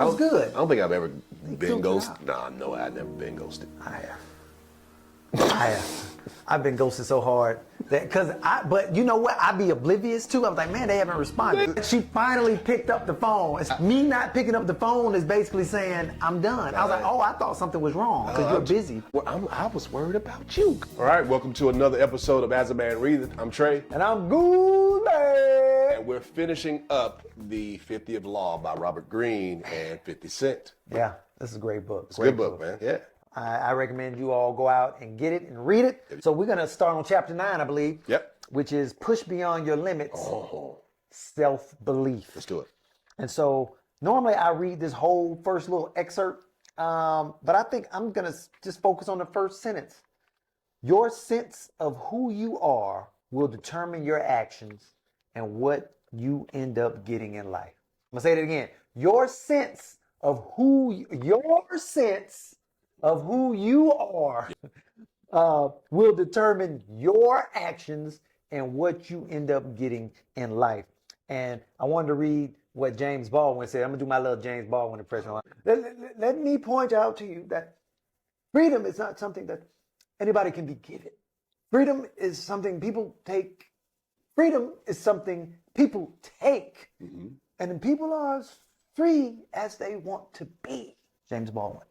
It was good. I don't think I've ever They been filtered ghosted. out. No, I've never been ghosted. I have. I've been ghosted so hard but you know what? I'd be oblivious too. I was like, man, they haven't responded. She finally picked up the phone. Me not picking up the phone is basically saying, I'm done. I was like, oh, I thought something was wrong because you're busy. Well, I was worried about you. All right, welcome to another episode of As a Man Readeth. I'm Trey. And I'm good, man. And we're finishing up the 50th Law by Robert Greene and 50 Cent. Yeah, this is a great book. It's a good book, man. Yeah. I recommend you all go out and get it and read it. So we're going to start on chapter 9, I believe. Yep. Which is Push Beyond Your Limits, Self-Belief. Let's do it. And so normally I read this whole first little excerpt, but I think I'm going to just focus on the first sentence. Your sense of who you are will determine your actions and what you end up getting in life. I'm going to say that again. Your sense of who you are will determine your actions and what you end up getting in life. And I wanted to read what James Baldwin said. I'm going to do my little James Baldwin impression. Let me point out to you that freedom is not something that anybody can be given. Freedom is something people take. Freedom is something people take. Mm-hmm. And then people are as free as they want to be. James Baldwin.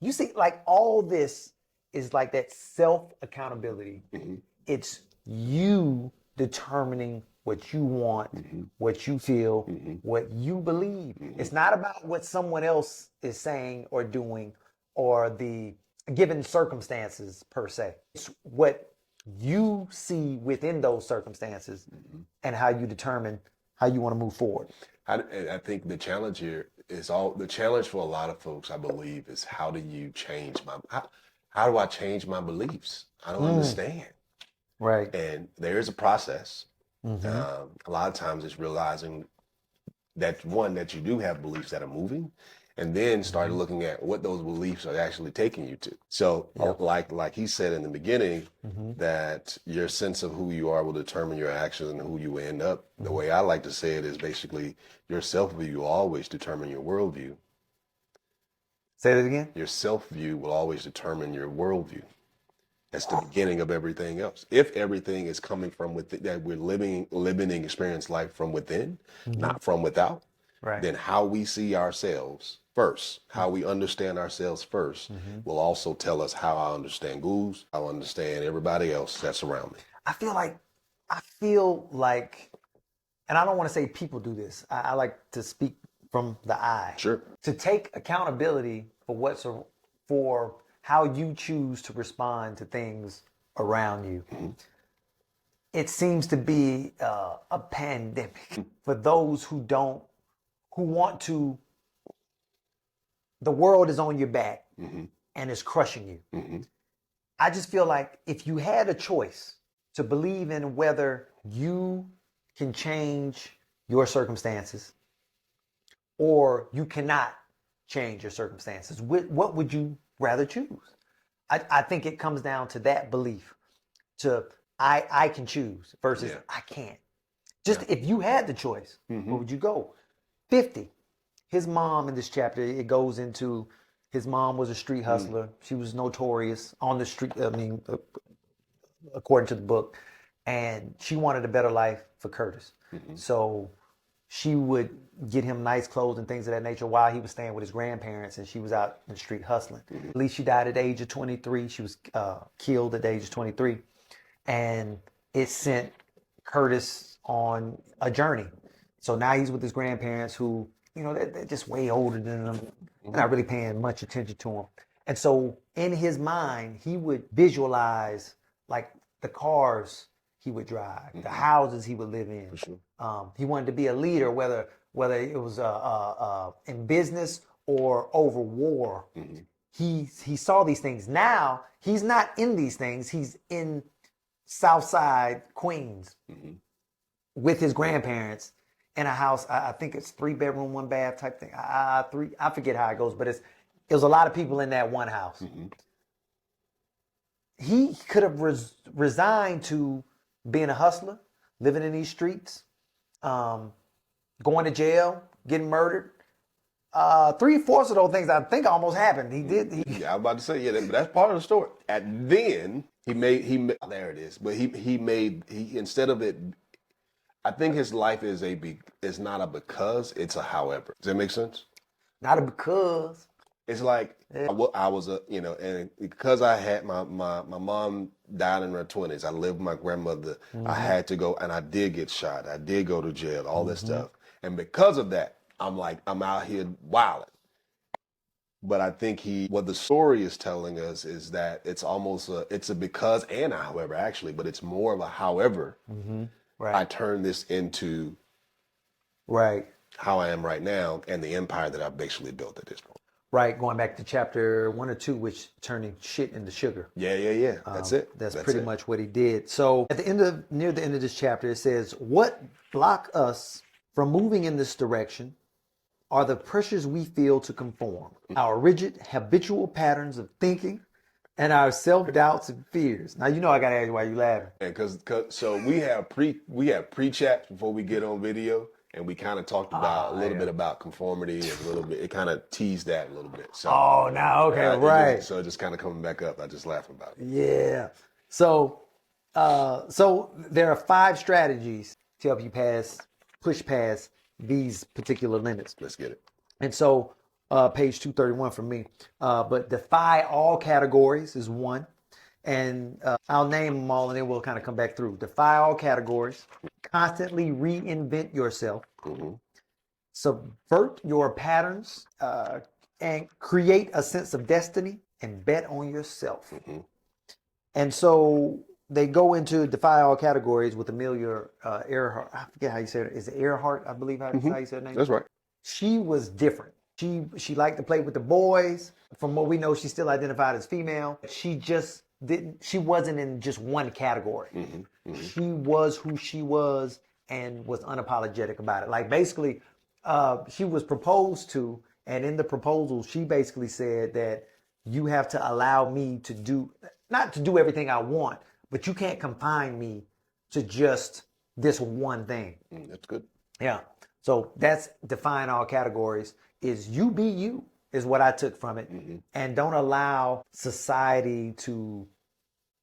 You see, like all this is like that self-accountability. Mm-hmm. It's you determining what you want, mm-hmm. what you feel, mm-hmm. what you believe. Mm-hmm. It's not about what someone else is saying or doing or the given circumstances per se. It's what you see within those circumstances mm-hmm. and how you determine how you want to move forward. I think the challenge here is the challenge for a lot of folks, I believe, is how do you change how do I change my beliefs? I don't understand. Right. And there is a process. Mm-hmm. A lot of times it's realizing that you do have beliefs that are moving, and then start mm-hmm. looking at what those beliefs are actually taking you to. So yep. like he said in the beginning, mm-hmm. that your sense of who you are will determine your actions and who you end up. Mm-hmm. The way I like to say it is basically your self-view will always determine your worldview. Say that again? Your self-view will always determine your worldview. That's the beginning of everything else. If everything is coming from within, that we're living and experience life from within, mm-hmm. not from without, right. then how we see ourselves first, how we understand ourselves first, mm-hmm. will also tell us how I understand Goose, how I understand everybody else that's around me. I feel like, and I don't want to say people do this. I like to speak from the I. Sure. To take accountability for how you choose to respond to things around you. Mm-hmm. It seems to be a pandemic for those who want to, the world is on your back mm-hmm. and it's crushing you. Mm-hmm. I just feel like if you had a choice to believe in whether you can change your circumstances or you cannot change your circumstances, what would you rather choose? I think it comes down to that belief, to I can choose versus I can't. Just if you had the choice, mm-hmm. where would you go? 50. His mom in this chapter, it goes into his mom was a street hustler. Mm. She was notorious on the street, according to the book. And she wanted a better life for Curtis. Mm-hmm. So she would get him nice clothes and things of that nature while he was staying with his grandparents and she was out in the street hustling. Mm-hmm. At least she died at the age of 23. She was killed at the age of 23. And it sent Curtis on a journey. So now he's with his grandparents who, they're just way older than him. Mm-hmm. Not really paying much attention to him. And so in his mind, he would visualize like the cars he would drive, mm-hmm. the houses he would live in. For sure. He wanted to be a leader, whether it was in business or over war. Mm-hmm. He saw these things. Now he's not in these things. He's in Southside Queens mm-hmm. with his grandparents in a house. I think it's 3-bedroom, 1-bath type thing. I forget how it goes, but it was a lot of people in that one house. Mm-hmm. He could have resigned to being a hustler, living in these streets, going to jail, getting murdered. 3/4 of those things I think almost happened. He did. Yeah, I was about to say, but that's part of the story. And then he made, there it is. But he instead of it, I think his life is it's not a because, it's a however. Does that make sense? Not a because. It's like I was and because I had my mom died in her 20s. I lived with my grandmother. I had to go, and I did get shot. I did go to jail, all this stuff. And because of that, I'm out here wilding. But I think what the story is telling us is that it's almost it's a because and a however, actually, but it's more of a however. Right. I turn this into how I am right now and the empire that I've basically built at this point. Right, going back to chapter 1 or 2, which turning shit into sugar. Yeah. That's it. That's pretty much what he did. So near the end of this chapter, it says, "What block us from moving in this direction are the pressures we feel to conform, our rigid, habitual patterns of thinking, and our self-doubts and fears." Now, I got to ask you why you laughing. Because so we have pre-chats before we get on video. And we kind of talked about a little bit about conformity and a little bit. It kind of teased that a little bit. So, right. So just kind of coming back up. I just laughing about it. Yeah. So there are 5 strategies to help you push past these particular limits. Let's get it. And so, page 231 for me. But defy all categories is one. And I'll name them all and then we'll kind of come back through. Defy all categories. Constantly reinvent yourself. Subvert your patterns and create a sense of destiny and bet on yourself. And so they go into defy all categories with Amelia Earhart. I forget how you said it. Is it Earhart? I believe how you said her name. That's right. She was different. She liked to play with the boys. From what we know, she still identified as female. She wasn't in just one category. She was who she was and was unapologetic about it. Like basically, she was proposed to, and in the proposal, she basically said that you have to allow me to not to do everything I want, but you can't confine me to just this one thing. That's good. Yeah. So that's define all categories. Is you be you is what I took from it. And don't allow society to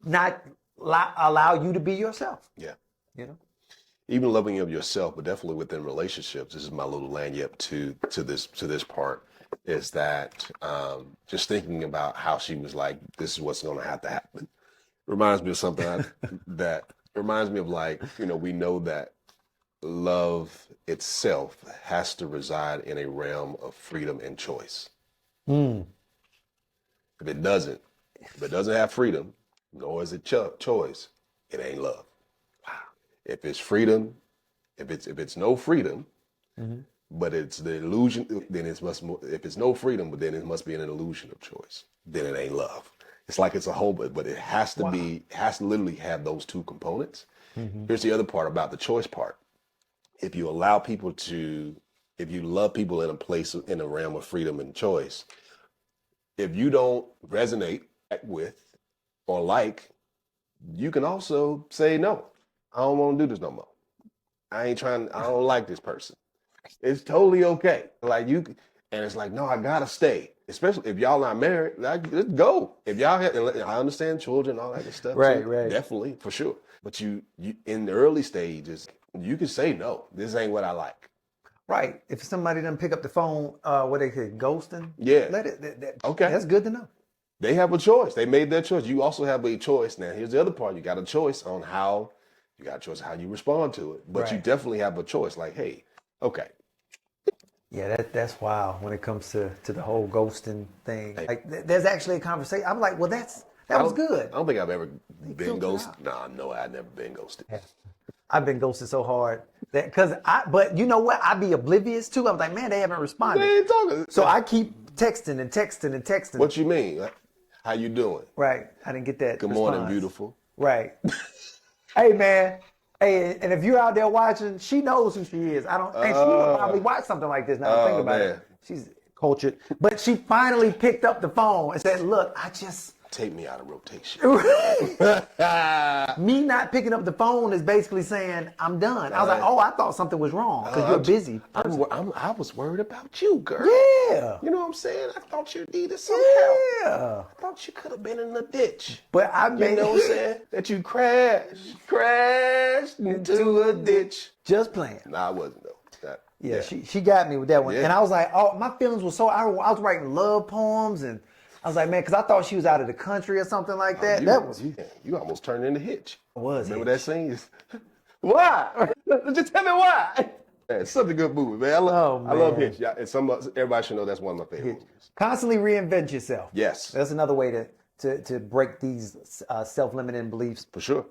not allow you to be yourself. Yeah. Even loving of yourself, but definitely within relationships. This is my little lanyard to this part. Is that just thinking about how she was like, this is what's going to have to happen. Reminds me of something that reminds me of we know that love itself has to reside in a realm of freedom and choice. If it doesn't have freedom, nor is it choice, it ain't love. Wow. If it's freedom, if it's no freedom, but it's the illusion, then if it's no freedom, but then it must be an illusion of choice. Then it ain't love. It's like it's a whole, but it has to literally have those two components. Here's the other part about the choice part. If you love people in a realm of freedom and choice, if you don't resonate with or like, you can also say, no, I don't want to do this no more. I don't like this person. It's totally okay. And it's like, no, I gotta stay. Especially if y'all not married, let's go. If y'all I understand children, all that good stuff. Right. Definitely, for sure. But you in the early stages, you can say, no, this ain't what I like. Right. If somebody doesn't pick up the phone, what they say, ghosting. Yeah. Okay. That's good to know. They have a choice. They made their choice. You also have a choice. Now, here's the other part. You got a choice on how you respond to it. But you definitely have a choice. Like, hey, okay. Yeah, that's wild when it comes to the whole ghosting thing. Hey. Like, there's actually a conversation. I'm like, well, that was good. I don't think I've ever been ghosted. No, I've never been ghosted. Yeah. I've been ghosted so hard but you know what? I'd be oblivious too. I'm like, man, they haven't responded. They ain't talking. So I keep texting and texting and texting. What you mean? How you doing? Right. I didn't get that. Good morning, beautiful. Right. Hey, man. Hey, and if you're out there watching, she knows who she is. And she will probably watch something like this now. Think about it. She's cultured. But she finally picked up the phone and said, look, I just Take me out of rotation. Me not picking up the phone is basically saying I'm done. I was like, oh, I thought something was wrong because you're a busy person. I was worried about you, girl. Yeah. You know what I'm saying? I thought you needed some help. Yeah. I thought you could have been in the ditch. But I You made know what I'm saying? That you crashed into a ditch. just playing. Nah, I wasn't though. Yeah, she got me with that one. Yeah. And I was like, oh, my feelings were so, I was writing love poems and I was like, man, because I thought she was out of the country or something like that. You almost turned into Hitch. Was Remember that scene? Why? Just tell me why. Man, it's such a good movie, man. I love Hitch. Yeah, and everybody should know that's one of my favorite movies. Constantly reinvent yourself. Yes. That's another way to break these self-limiting beliefs. For sure.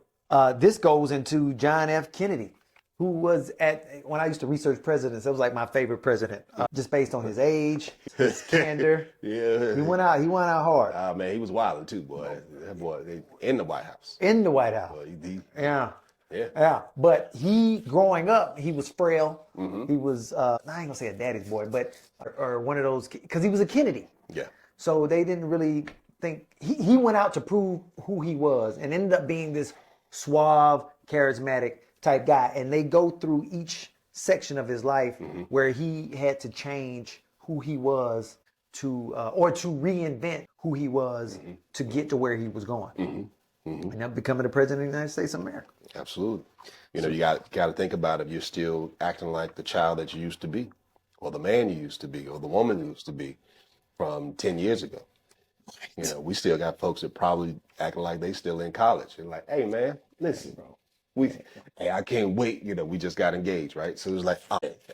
This goes into John F. Kennedy, who was when I used to research presidents, that was like my favorite president, just based on his age, his candor. Yeah. He went out hard. Man, he was wilding too, boy. That boy, in the White House. In the White House. Yeah. Yeah. But growing up, he was frail. Mm-hmm. He was, I ain't gonna say a daddy's boy, but, or one of those, because he was a Kennedy. Yeah. So they didn't really think, he went out to prove who he was and ended up being this suave, charismatic type guy. And they go through each section of his life where he had to change who he was or to reinvent who he was to get to where he was going. And now becoming the president of the United States of America. Absolutely. You got to think about if you're still acting like the child that you used to be, or the man you used to be, or the woman you used to be from 10 years ago. We still got folks that probably acting like they still in college. And like, hey man, listen, bro. Hey, I can't wait. We just got engaged, right? So it was like,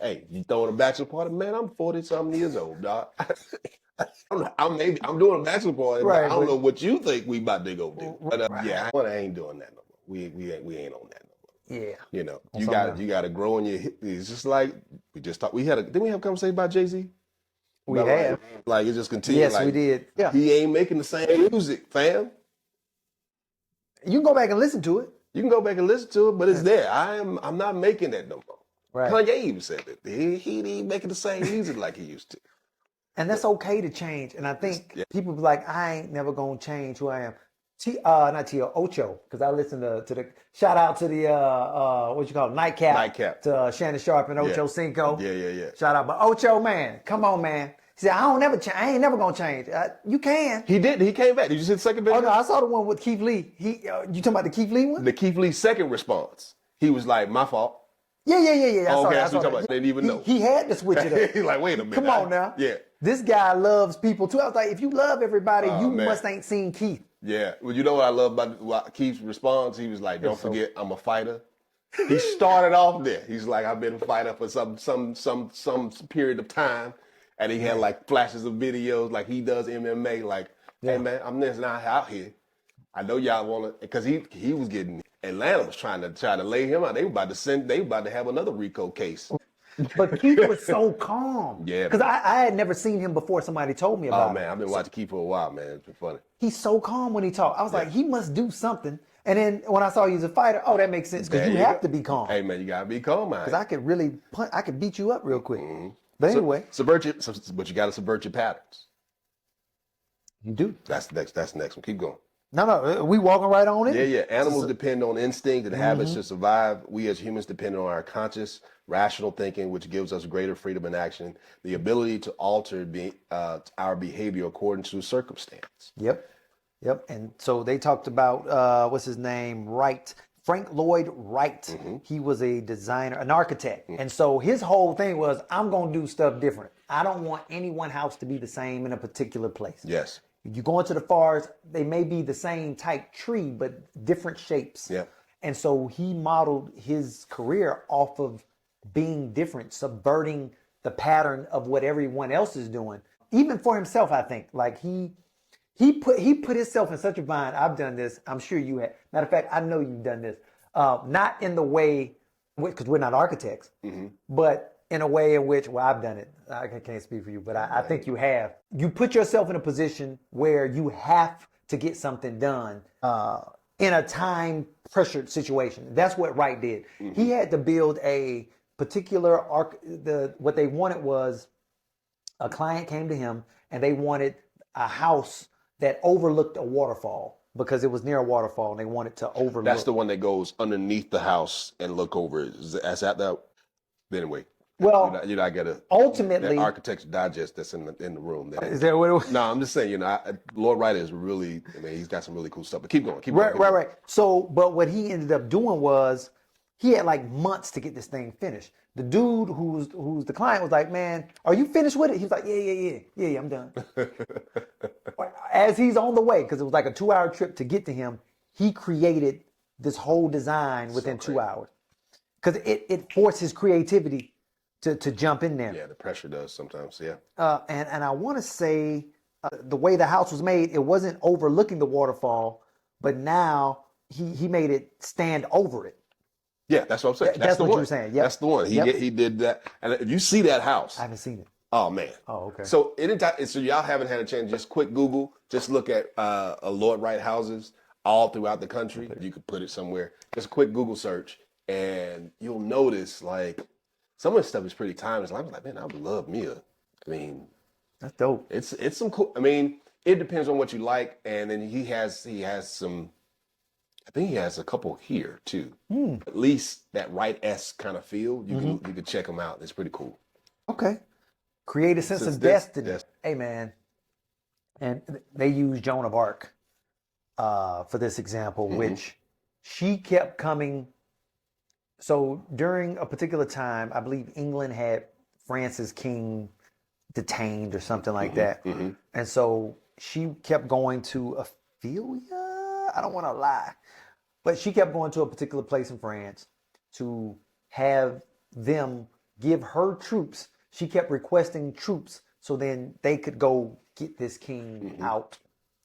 hey, you throwing a bachelor party? Man, I'm 40-something years old, dog. I'm doing a bachelor party, right, but I don't know what you think we about to go do. But I ain't doing that no more. We ain't on that no more. Yeah. You got to grow in your hip. It's just like we just talked. Didn't we have a conversation about Jay-Z? We have. Like it just continued. Yes, we did. Yeah. He ain't making the same music, fam. You can go back and listen to it. You can go back and listen to it, but it's there. I'm not making that no more. Right. Kanye even said that. He ain't making the same music like he used to. And that's okay to change. And I think people be like, I ain't never gonna change who I am. Ocho, because I listen to the shout out to the Nightcap to Shannon Sharp and Ocho Cinco. Yeah. Shout out, but Ocho, man, come on, man. He said, I ain't never gonna change. You can. He did. He came back. Did you see the second video? Oh no, I saw the one with Keith Lee. You talking about the Keith Lee one? The Keith Lee second response. He was like, my fault. Yeah. I saw that. I didn't even know. He had to switch it up. He's like, wait a minute. Come on now. Yeah. This guy loves people too. I was like, if you love everybody, must ain't seen Keith. Yeah. Well, you know what I love about Keith's response? He was like, don't forget, I'm a fighter. He started off there. He's like, I've been a fighter for some period of time. And he had like flashes of videos like he does MMA. Like, hey man, I'm just not out here. I know y'all want to, because he was getting, Atlanta was trying to lay him out. They were about to have another RICO case. But Keith was so calm. Yeah. Because I had never seen him before somebody told me about him. Oh man, I've been watching Keith for a while, man. It's been funny. He's so calm when he talks. I was like, he must do something. And then when I saw he was a fighter, that makes sense because you have to be calm. Hey man, you gotta be calm, man. Because I could really I could beat you up real quick. But anyway. But you gotta subvert your patterns. You do. That's the next one. Keep going. No, we walking right on it. Yeah. Animals depend on instinct and habits to survive. We as humans depend on our conscious, rational thinking, which gives us greater freedom in action, the ability to alter our behavior according to circumstance. Yep. And so they talked about, what's his name? Frank Lloyd Wright. He was a designer, an architect. And so his whole thing was, I'm going to do stuff different. I don't want any one house to be the same in a particular place. Yes. You go into the forest, they may be the same type tree, but different shapes. Yeah. And so he modeled his career off of being different, subverting the pattern of what everyone else is doing. Even for himself, I think. Like he put himself in such a bind. I've done this. I'm sure you have. Matter of fact, I know you've done this. Not in the way, because we're not architects, but in a way in which, I've done it. I can't speak for you, but I think you have. You put yourself in a position where you have to get something done in a time pressured situation. That's what Wright did. He had to build a particular what they wanted was a client came to him and they wanted a house that overlooked a waterfall because it was near a waterfall and they wanted to overlook. That's the one that goes underneath the house and look over it. Is that? Anyway. Well, you know, I got to ultimately, that Architecture Digest that's in the room. Is that what it was? No, I'm just saying, Lord Wright is really, he's got some really cool stuff. But keep going. Right. So, but what he ended up doing was he had like months to get this thing finished. The dude who's the client was like, "Man, are you finished with it?" He was like, "Yeah, I'm done." As he's on the way, because it was like a 2-hour trip to get to him, he created this whole design within 2 hours. Because it forced his creativity to jump in there. Yeah, the pressure does sometimes. Yeah. And I want to say the way the house was made, it wasn't overlooking the waterfall, but now he made it stand over it. Yeah, that's what I'm saying. That's what you were saying. Yep. That's the one. He did that. And if you see that house, I haven't seen it. Oh man. Oh, okay. So y'all haven't had a chance. Just quick Google. Just look at Lord Wright houses all throughout the country. You could put it somewhere. Just a quick Google search, and you'll notice like some of the stuff is pretty timeless. I was like, man, I would love me That's dope. It's some cool. It depends on what you like, and then he has some. I think he has a couple here too. At least that Wright-esque kind of feel. You can check them out. It's pretty cool. Okay. Create a sense of destiny. Hey man, and they use Joan of Arc for this example, which she kept coming. So during a particular time, I believe England had France's king detained or something like that. And so she kept going to Ophelia. I don't want to lie, but she kept going to a particular place in France to have them give her troops. She kept requesting troops so then they could go get this king out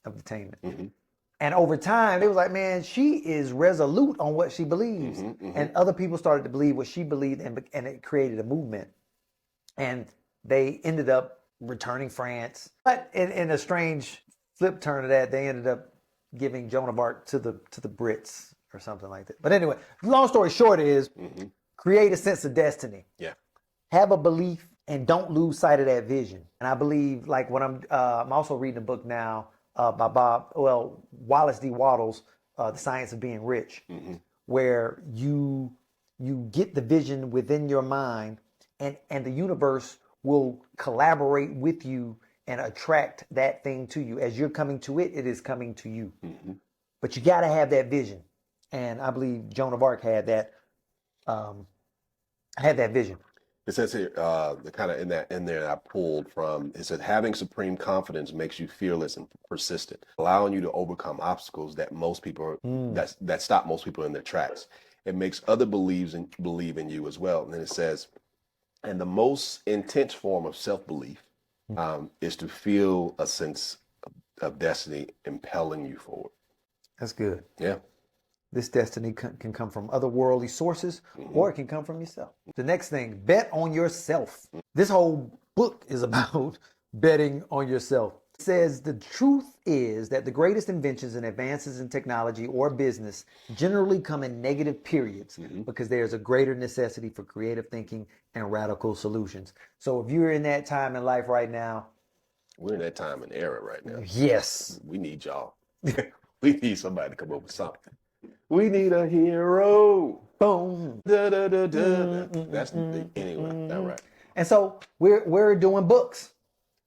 of detainment. And over time, they was like, man, she is resolute on what she believes. And other people started to believe what she believed, and it created a movement. And they ended up returning France. But in a strange flip turn of that, they ended up giving Joan of Arc to the Brits or something like that. But anyway, long story short is create a sense of destiny. Yeah. Have a belief and don't lose sight of that vision. And I believe, like when I'm also reading a book now by Wallace D. Wattles, The Science of Being Rich, where you get the vision within your mind, and the universe will collaborate with you and attract that thing to you. As you're coming to it, it is coming to you. But you got to have that vision. And I believe Joan of Arc had that vision. It says here, the kind of in there I pulled from, it said, having supreme confidence makes you fearless and persistent, allowing you to overcome obstacles that most people that stop most people in their tracks. It makes other believe in you as well. And then it says, and the most intense form of self-belief is to feel a sense of destiny impelling you forward. That's good. Yeah. This destiny can come from otherworldly sources, or it can come from yourself. The next thing, bet on yourself. This whole book is about betting on yourself. It says the truth is that the greatest inventions and advances in technology or business generally come in negative periods because there's a greater necessity for creative thinking and radical solutions. So if you're in that time in life right now, we're in that time and era right now. Yes. We need y'all. We need somebody to come up with something. We need a hero. Boom. Da, da, da, da. That's anyway. All right. And so we're doing books.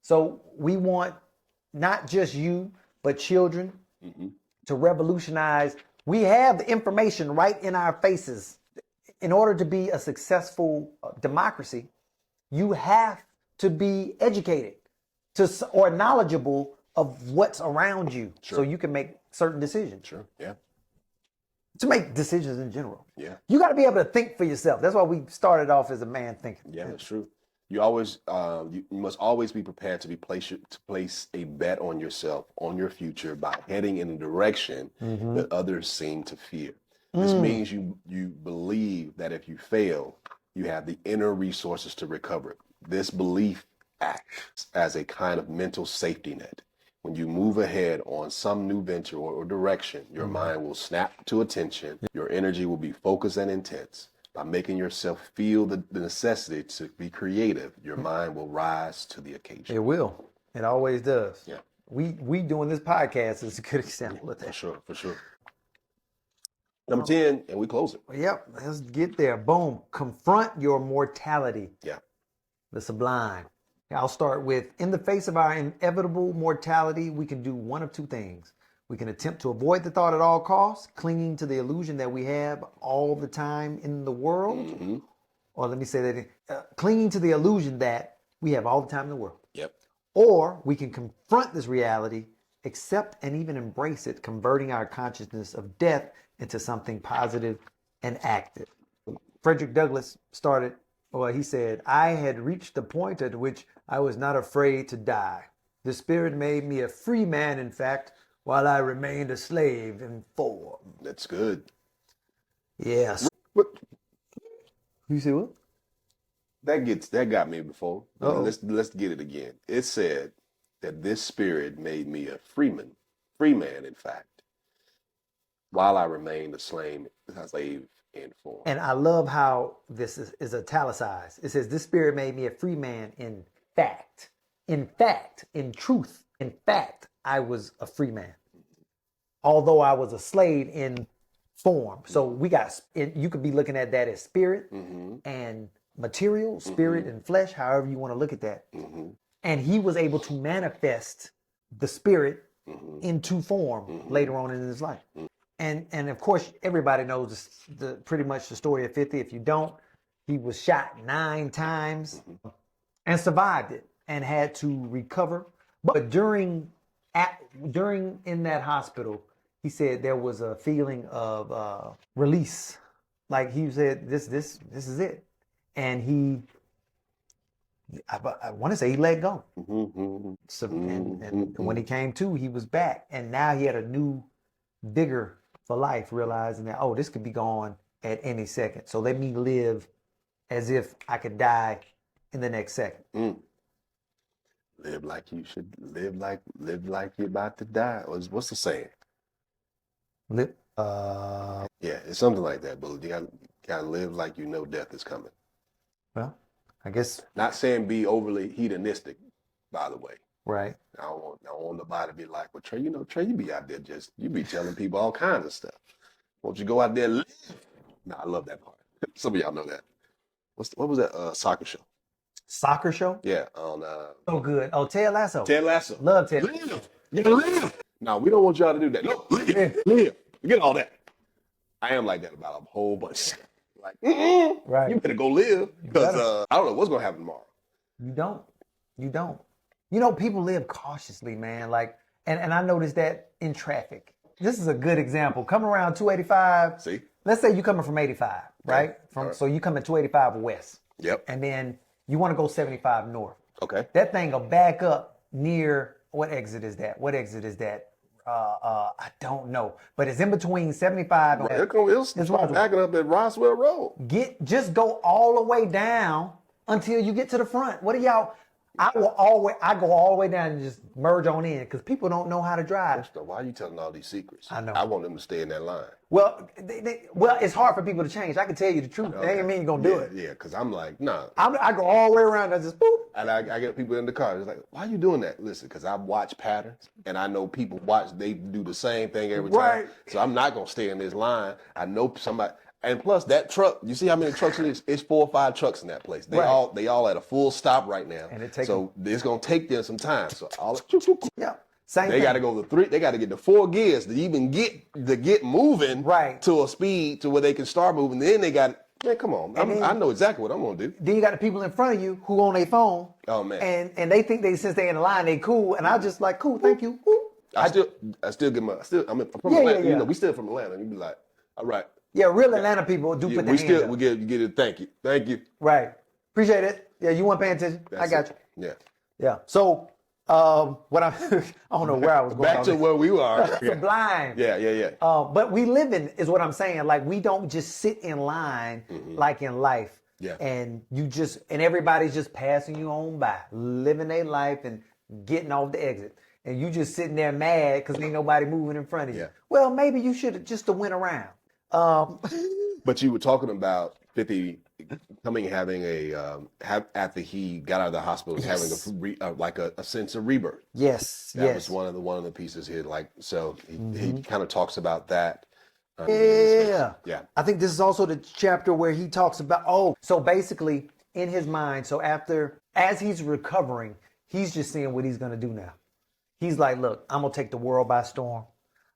So we want not just you, but children to revolutionize. We have the information right in our faces. In order to be a successful democracy, you have to be educated or knowledgeable of what's around you, so you can make certain decisions. Sure. Yeah. To make decisions in general. Yeah. You got to be able to think for yourself. That's why we started off as a man thinking. Yeah, that's true. You always, you must always be prepared to place a bet on yourself, on your future, by heading in a direction that others seem to fear. This means you believe that if you fail, you have the inner resources to recover. This belief acts as a kind of mental safety net. When you move ahead on some new venture or direction, your mind will snap to attention. Your energy will be focused and intense. By making yourself feel the necessity to be creative, your mind will rise to the occasion. It will. It always does. Yeah. We doing this podcast is a good example of For that. sure, for sure. Number 10, and we close it. Yep, let's get there. Boom. Confront your mortality. Yeah. The sublime. I'll start with, in the face of our inevitable mortality, we can do one of two things. We can attempt to avoid the thought at all costs, clinging to the illusion that we have all the time in the world. Mm-hmm. Or let me say that, clinging to the illusion that we have all the time in the world. Yep. Or we can confront this reality, accept and even embrace it, converting our consciousness of death into something positive and active. Frederick Douglass he said, I had reached the point at which I was not afraid to die. The Spirit made me a free man, in fact, while I remained a slave in form. That's good. Yes. What? You see what? That got me before. Uh-oh. Let's get it again. It said that this Spirit made me a free man, in fact, while I remained a slave in form. And I love how this is italicized. It says, this Spirit made me a free man in fact. In fact, in truth, in fact, I was a free man. Although I was a slave in form. So you could be looking at that as spirit and material, spirit and flesh, however you want to look at that. And he was able to manifest the spirit into form later on in his life. And of course, everybody knows pretty much the story of 50. If you don't, he was shot 9 times and survived it and had to recover. But during in that hospital, he said there was a feeling of release. Like he said, this is it. And I want to say he let go. So, and when he came to, he was back. And now he had a new vigor for life, realizing that, this could be gone at any second. So let me live as if I could die in the next second. Live like you should live like you're about to die. What's the saying? Yeah, it's something like that, but you gotta live like you know death is coming. Well, I guess. Not saying be overly hedonistic, by the way. Right. I don't want nobody to be like, well, Trey, you be out there you be telling people all kinds of stuff. Won't you go out there and live? No, I love that part. Some of y'all know that. What was that soccer show? Soccer show? Yeah, on so good. Oh, Ted Lasso. Ted Lasso. Love Ted. Live. You gotta live. No, we don't want y'all to do that. No, live. Forget all that. I am like that about a whole bunch of stuff. Like, right. You better go live because I don't know what's gonna happen tomorrow. You don't. People live cautiously, man. Like, and I noticed that in traffic. This is a good example. Coming around 285. See? Let's say you coming from 85, right? So you come at 285 west. Yep. And then you want to go 75 north. Okay. That thing will back up near, what exit is that? I don't know. But it's in between 75 and It'll start backing up at Roswell Road. Just go all the way down until you get to the front. What are y'all? I go all the way down and just merge on in because people don't know how to drive. Why are you telling all these secrets? I know. I want them to stay in that line. Well, it's hard for people to change. I can tell you the truth. Okay. That ain't mean you're going to do it. Yeah, because I'm like, nah. I go all the way around and just boop. And I get people in the car. It's like, why are you doing that? Listen, because I watch patterns and I know people they do the same thing every time. Right. So I'm not going to stay in this line. I know somebody. And plus that truck, you see how many trucks it is? It's 4 or 5 trucks in that place. They all at a full stop right now. And it's gonna take them some time. So they got to go to 3. They got to get to 4 gears to even get moving to a speed to where they can start moving. Then they got. Man, come on. I know exactly what I'm gonna do. Then you got the people in front of you who on their phone. Oh man. And they think since they in the line they cool, and I just like cool, thank you. I still get I'm from Atlanta. You know, we still from Atlanta. And you be like, all right. Yeah, real Atlanta people do put their hands up. We get it. Thank you. Right. Appreciate it. Yeah, you weren't paying attention. I got you. Yeah. So, I don't know where I was going. Back to where we are. Sublime. Yeah. But we live in is what I'm saying. Like we don't just sit in line like in life. Yeah. And everybody's just passing you on by, living their life and getting off the exit. And you just sitting there mad because ain't nobody moving in front of you. Yeah. Well, maybe you should have just went around. But you were talking about 50 having after he got out of the hospital, having Yes. like a sense of rebirth. Yes. That Yes. was one of the pieces here. Like, so he kind of talks about that. Yeah. Yeah. I think this is also the chapter where he talks about, so basically in his mind, so as he's recovering, he's just seeing what he's going to do now. He's like, look, I'm going to take the world by storm.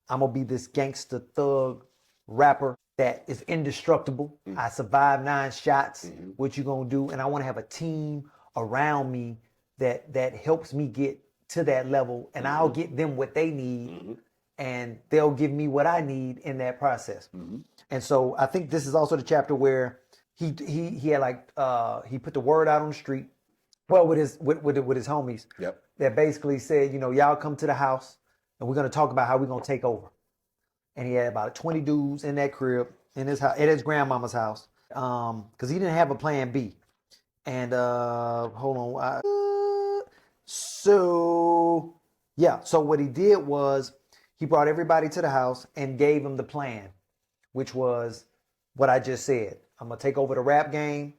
I'm going to be this gangster thug rapper that is indestructible. I survived 9 shots. What you going to do? And I want to have a team around me that helps me get to that level, and I'll get them what they need, and they'll give me what I need in that process. And so I think this is also the chapter where he had like he put the word out on the street, well, with his homies. Yep. That basically said, y'all come to the house and we're gonna talk about how we're gonna take over. And he had about 20 dudes in that crib in his house, at his grandmama's house, because he didn't have a plan B. And hold on, so what he did was he brought everybody to the house and gave them the plan, which was what I just said. I'm gonna take over the rap game,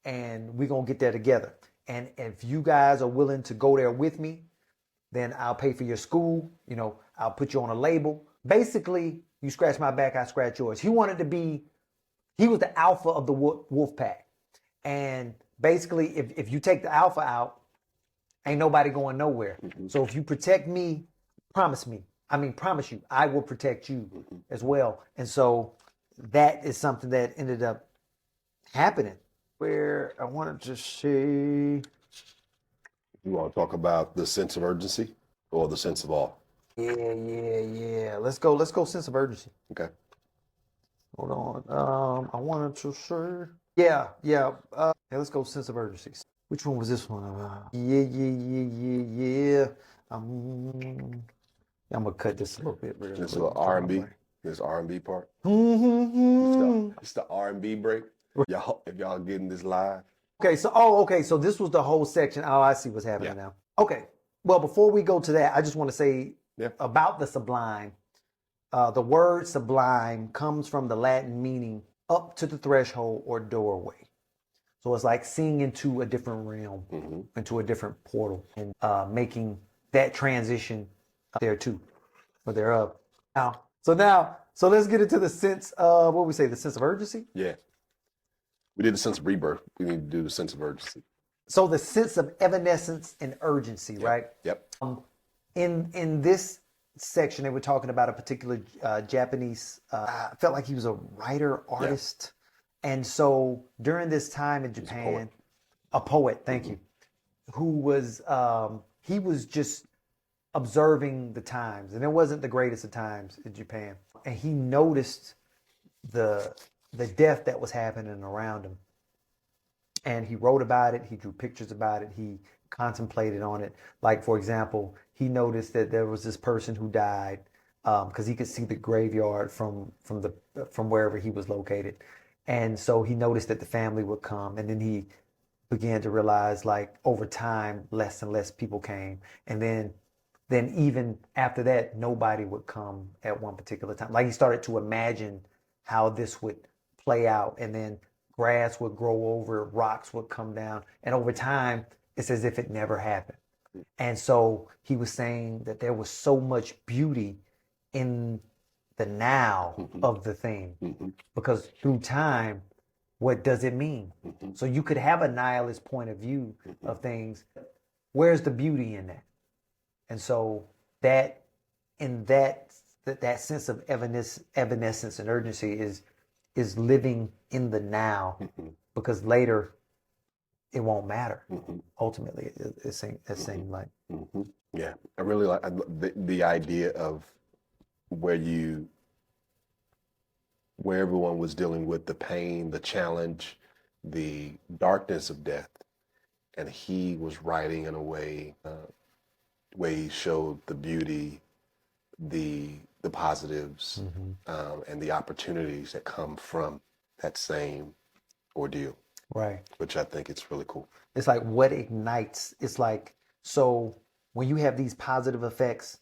and we're gonna get there together. And if you guys are willing to go there with me, then I'll pay for your school. I'll put you on a label. Basically, you scratch my back, I scratch yours. He was the alpha of the wolf pack. And basically, if you take the alpha out, ain't nobody going nowhere. So if you protect me, promise you, I will protect you as well. And so that is something that ended up happening. Where I wanted to see. You want to talk about the sense of urgency or the sense of awe? Yeah. Let's go sense of urgency. Okay. Hold on. I wanted to see. Yeah. Let's go sense of urgency. Which one was this one? Yeah. I'm gonna cut this a little bit. This little R&B. This R&B part. Mm-hmm. It's the R&B break. Y'all, if y'all getting this live. Okay, so this was the whole section. Oh, I see what's happening now. Okay, well, before we go to that, I just want to say about the sublime. The word sublime comes from the Latin meaning up to the threshold or doorway. So it's like seeing into a different realm, into a different portal, and making that transition there too, or thereof. So let's get into the sense of what we say, the sense of urgency. Yeah. We did the sense of rebirth. We need to do the sense of urgency. So the sense of evanescence and urgency, right? Yep. In this section, they were talking about a particular Japanese. I felt like he was a writer, artist, and so during this time in Japan, a poet. Thank you. Who was he was just observing the times, and it wasn't the greatest of times in Japan, and he noticed the death that was happening around him. And he wrote about it, he drew pictures about it, he contemplated on it. Like, for example, he noticed that there was this person who died because he could see the graveyard from wherever he was located. And so he noticed that the family would come, and then he began to realize, like, over time, less and less people came. And then even after that, nobody would come at one particular time. Like, he started to imagine how this would play out, and then grass would grow over, rocks would come down, and over time it's as if it never happened. And so he was saying that there was so much beauty in the now of the thing, because through time, what does it mean? So you could have a nihilist point of view of things. Where's the beauty in that? And so that sense of evanescence and urgency is living in the now, because later it won't matter. Ultimately, it seems like. Yeah, I really like the idea of where everyone was dealing with the pain, the challenge, the darkness of death, and he was writing in a way where he showed the beauty, the positives, and the opportunities that come from that same ordeal. Right. Which I think it's really cool. It's like what ignites. It's like, so when you have these positive effects,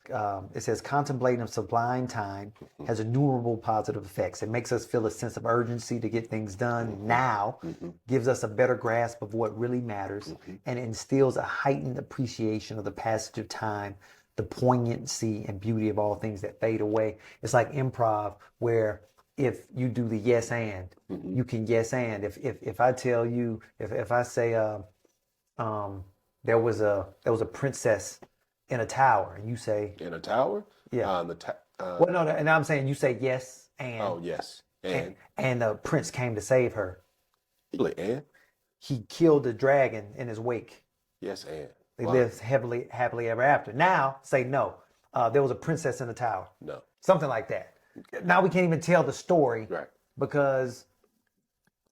it says contemplating a sublime time has innumerable positive effects. It makes us feel a sense of urgency to get things done now, gives us a better grasp of what really matters, and instills a heightened appreciation of the passage of time, the poignancy and beauty of all things that fade away. It's like improv, where if you do the yes and, you can yes and. If I tell you, if I say, there was a princess in a tower, and you say In a tower? yeah. The Well, no, and I'm saying you say yes and oh, yes. and the prince came to save her. And? He killed the dragon in his wake. Yes, and. They Wow. lived happily ever after. Now say no. There was a princess in the tower. No. Something like that. Now we can't even tell the story Right. because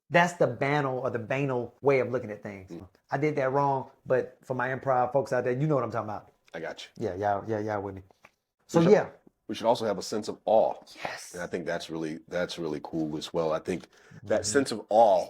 that's the banal way of looking at things. I did that wrong, but for my improv folks out there, you know what I'm talking about. I got you. Yeah, y'all with me. So should- yeah. We should also have a sense of awe. Yes. And I think that's really cool as well. I think that sense of awe,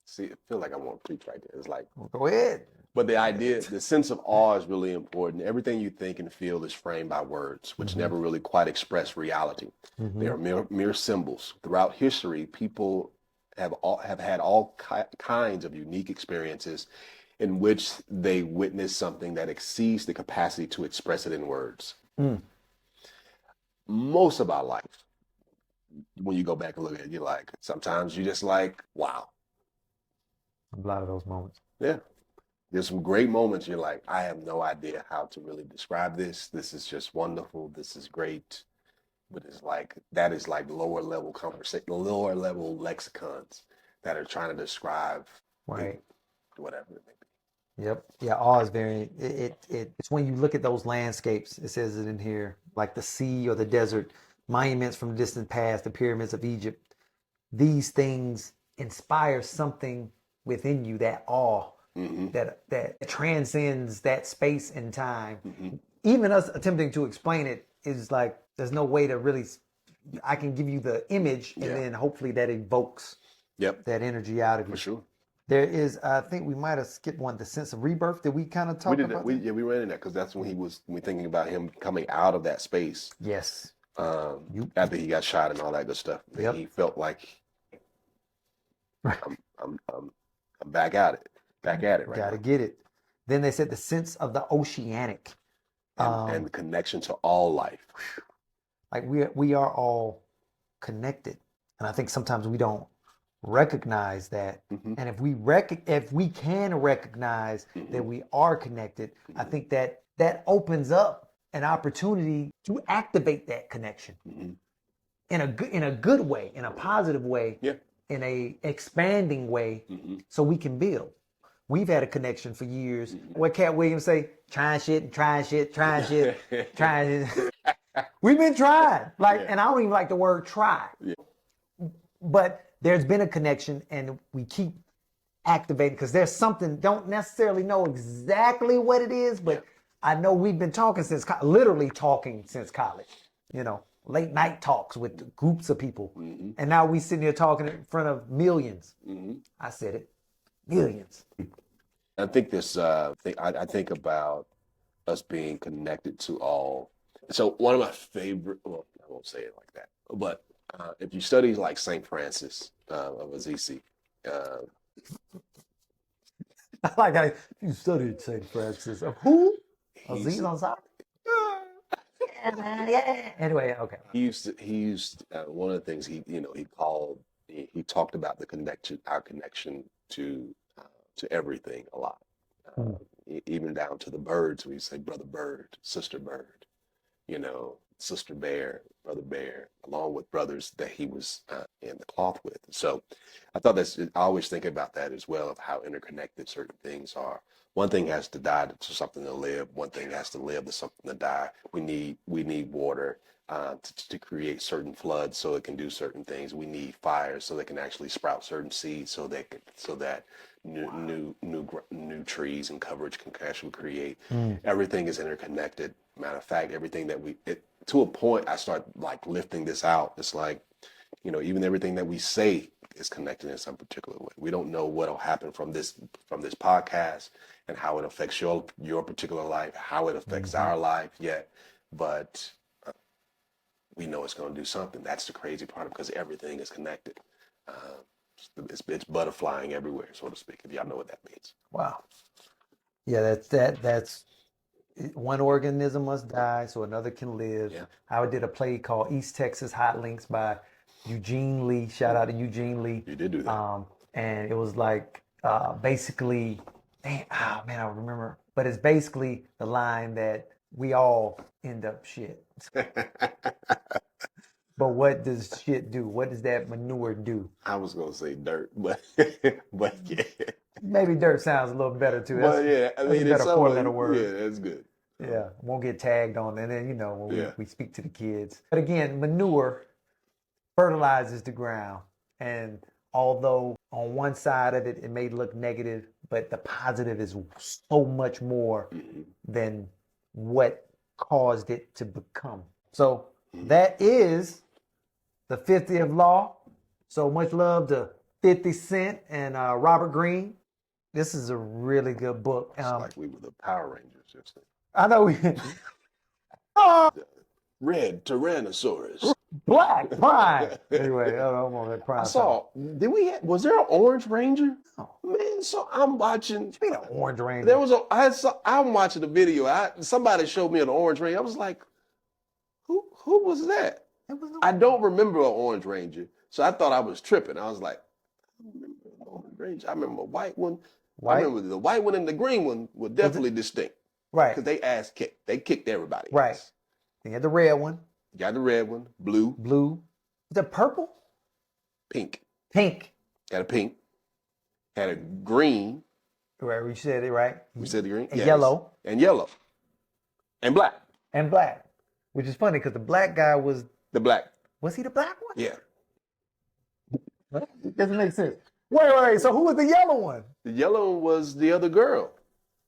see, I feel like I want to preach right there. It's like, Go ahead. but the sense of awe is really important. Everything you think and feel is framed by words, which never really quite express reality. They are mere symbols. Throughout history, people have had all kinds of unique experiences in which they witness something that exceeds the capacity to express it in words. Most of our life, when you go back and look at it, you're like, sometimes you're just like, wow. A lot of those moments. Yeah. There's some great moments you're like, I have no idea how to really describe this. This is just wonderful. This is great. But it's like, that is like lower level conversation, lower level lexicons that are trying to describe Right. whatever it may be. Yep. Yeah, awe is very it's when you look at those landscapes, it says it in here, like the sea or the desert, monuments from the distant past, the pyramids of Egypt. These things inspire something within you, that awe that transcends that space and time. Even us attempting to explain it is like there's no way to really I can give you the image and then hopefully that evokes that energy out of you. For sure. There is, I think we might have skipped one, the sense of rebirth. Did we kind of talk about that? We ran in that because that's when we thinking about him coming out of that space. Yes. After he got shot and all that good stuff. Yep. He felt like I'm back at it right Gotta now. get it. Then they said the sense of the oceanic. And the connection to all life. Like we are all connected. And I think sometimes we don't recognize that. And if we can recognize that we are connected, I think that opens up an opportunity to activate that connection in a good way, in a positive way, in a expanding way, so we can build. We've had a connection for years. What Cat Williams say? Trying shit. We've been trying. And I don't even like the word try. But there's been a connection and we keep activating because there's something, don't necessarily know exactly what it is, but I know we've been talking literally talking since college, late night talks with groups of people. And now we sitting here talking in front of millions. I said it, millions. I think I think about us being connected to all. So one of my favorite, well, I won't say it like that, but if you study like St. Francis of Assisi, I like how you studied St. Francis of who? Aziz Ansari? Yeah, man, yeah. Anyway, okay. He used one of the things he talked about our connection to everything a lot, even down to the birds. We say brother bird, sister bird, sister bear, brother bear, along with brothers that he was in the cloth with. So I thought I always think about that as well, of how interconnected certain things are. One thing has to die to something to live. One thing has to live to something to die. We need water to create certain floods so it can do certain things. We need fire so they can actually sprout certain seeds so that new trees and coverage can actually create. Everything is interconnected. Matter of fact, everything that to a point, I start like lifting this out. It's like, even everything that we say is connected in some particular way. We don't know what'll happen from this podcast and how it affects your particular life, how it affects our life yet. But we know it's going to do something. That's the crazy part, because everything is connected. It's butterflying everywhere, so to speak, if y'all know what that means. Wow. Yeah, that's one organism must die so another can live. Yeah. I did a play called East Texas Hot Links by Eugene Lee. Shout out to Eugene Lee. You did do that. And it was like basically, man, I remember. But it's basically the line that we all end up shit. But what does shit do? What does that manure do? I was gonna say dirt, but yeah. Maybe dirt sounds a little better too. But yeah, I mean, that's a better four-letter word. Yeah, that's good. Yeah, won't get tagged on. And then, when Yeah. we speak to the kids. But again, manure fertilizes the ground. And although on one side of it, it may look negative, but the positive is so much more than what caused it to become. So that is the 50th Law. So much love to 50 Cent and Robert Greene. This is a really good book. It's like we were the Power Rangers. Just I know we. Red Tyrannosaurus. Black Prime. Anyway, I'm on that Prime. I saw. Was there an Orange Ranger? No. Man, so I'm watching. What you mean an Orange Ranger? There was I'm watching the video. Somebody showed me an Orange Ranger. I was like, who was that? I don't remember an Orange Ranger, so I thought I was tripping. I was like, I don't remember an Orange Ranger. I remember a white one. I remember the white one and the green one were definitely distinct. Right. Because they ass kicked. They kicked everybody. Right. You had the red one. You got the red one, blue. Blue. Is it purple? Pink. Pink. Had a pink. Had a green. Right, we said it right. We said the green. And yellow. And yellow. And black. And black. Which is funny because the black guy was... The black. Was he the black one? Yeah. It doesn't make sense. Wait. So who was the yellow one? The yellow one was the other girl.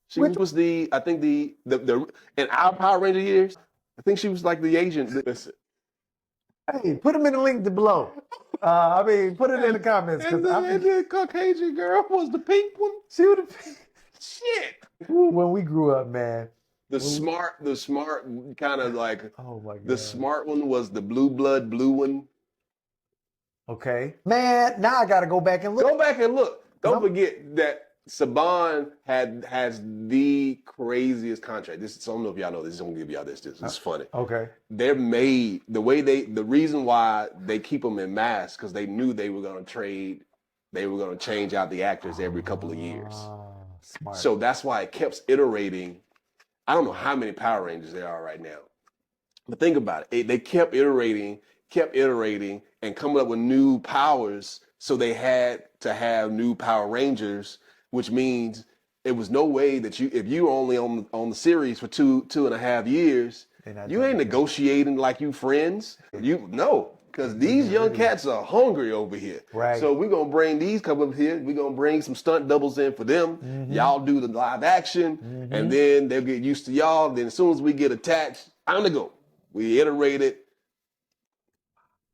She was in our Power Ranger years, I think she was like the Asian. Listen. Hey, put them in the link below. Put it in the comments. And the Caucasian girl was the pink one. She was the pink. Shit. When we grew up, man. The smart kind of like, oh my God. The smart one was the blue one. Okay. Man, now I got to go back and look. Go back and look. Don't forget that Saban has the craziest contract. I don't know if y'all know this. I'm gonna give y'all this. This is funny. Okay. They're made the reason why they keep them in masks because they knew they were gonna trade. They were gonna change out the actors every couple of years. Smart. So that's why it kept iterating. I don't know how many Power Rangers there are right now, but think about it. They kept iterating, and coming up with new powers. So they had to have new Power Rangers, which means it was no way that if you were only on the series for 2.5 years, you ain't negotiating like you friends. Because these young cats are hungry over here. Right. So we're gonna bring these couple up here. We're gonna bring some stunt doubles in for them. Y'all do the live action, and then they'll get used to y'all. Then as soon as we get attached, I'm to go. We iterated.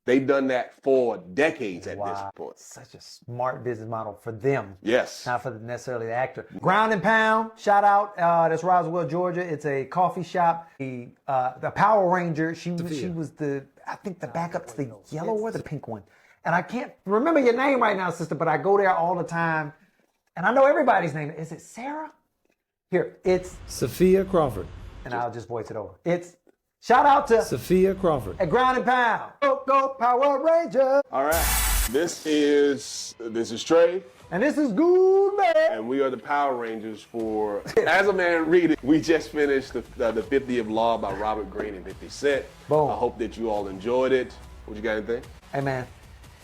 They've done that for decades at this point. Such a smart business model for them. Yes. Not for necessarily the actor. Ground and Pound, shout out. That's Roswell, Georgia. It's a coffee shop. The Power Ranger, she was the backup to the yellow or the pink one. And I can't remember your name right now, sister, but I go there all the time. And I know everybody's name. Is it Sarah? Here, it's Sophia Crawford. And I'll just voice it over. It's shout out to Sophia Crawford at Ground and Pound. Go Power Ranger. All right. This is Trey. And this is Good Man. And we are the Power Rangers for As a Man Readeth. We just finished the 50th Law by Robert Greene and 50 Cent. Boom. I hope that you all enjoyed it. What you got anything? Hey man.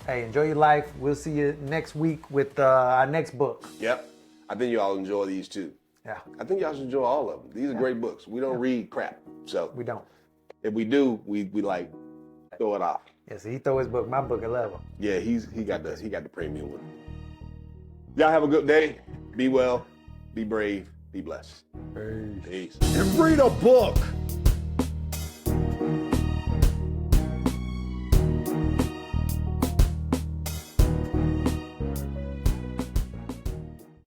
Hey, enjoy your life. We'll see you next week with our next book. Yep. I think you all enjoy these too. Yeah. I think y'all should enjoy all of them. These are great books. We don't read crap. So We don't. if we do, we like throw it off. Yeah, so he throw his book, my book at level. Yeah, he got the premium one. Y'all have a good day. Be well, be brave, be blessed. Peace. and read a book.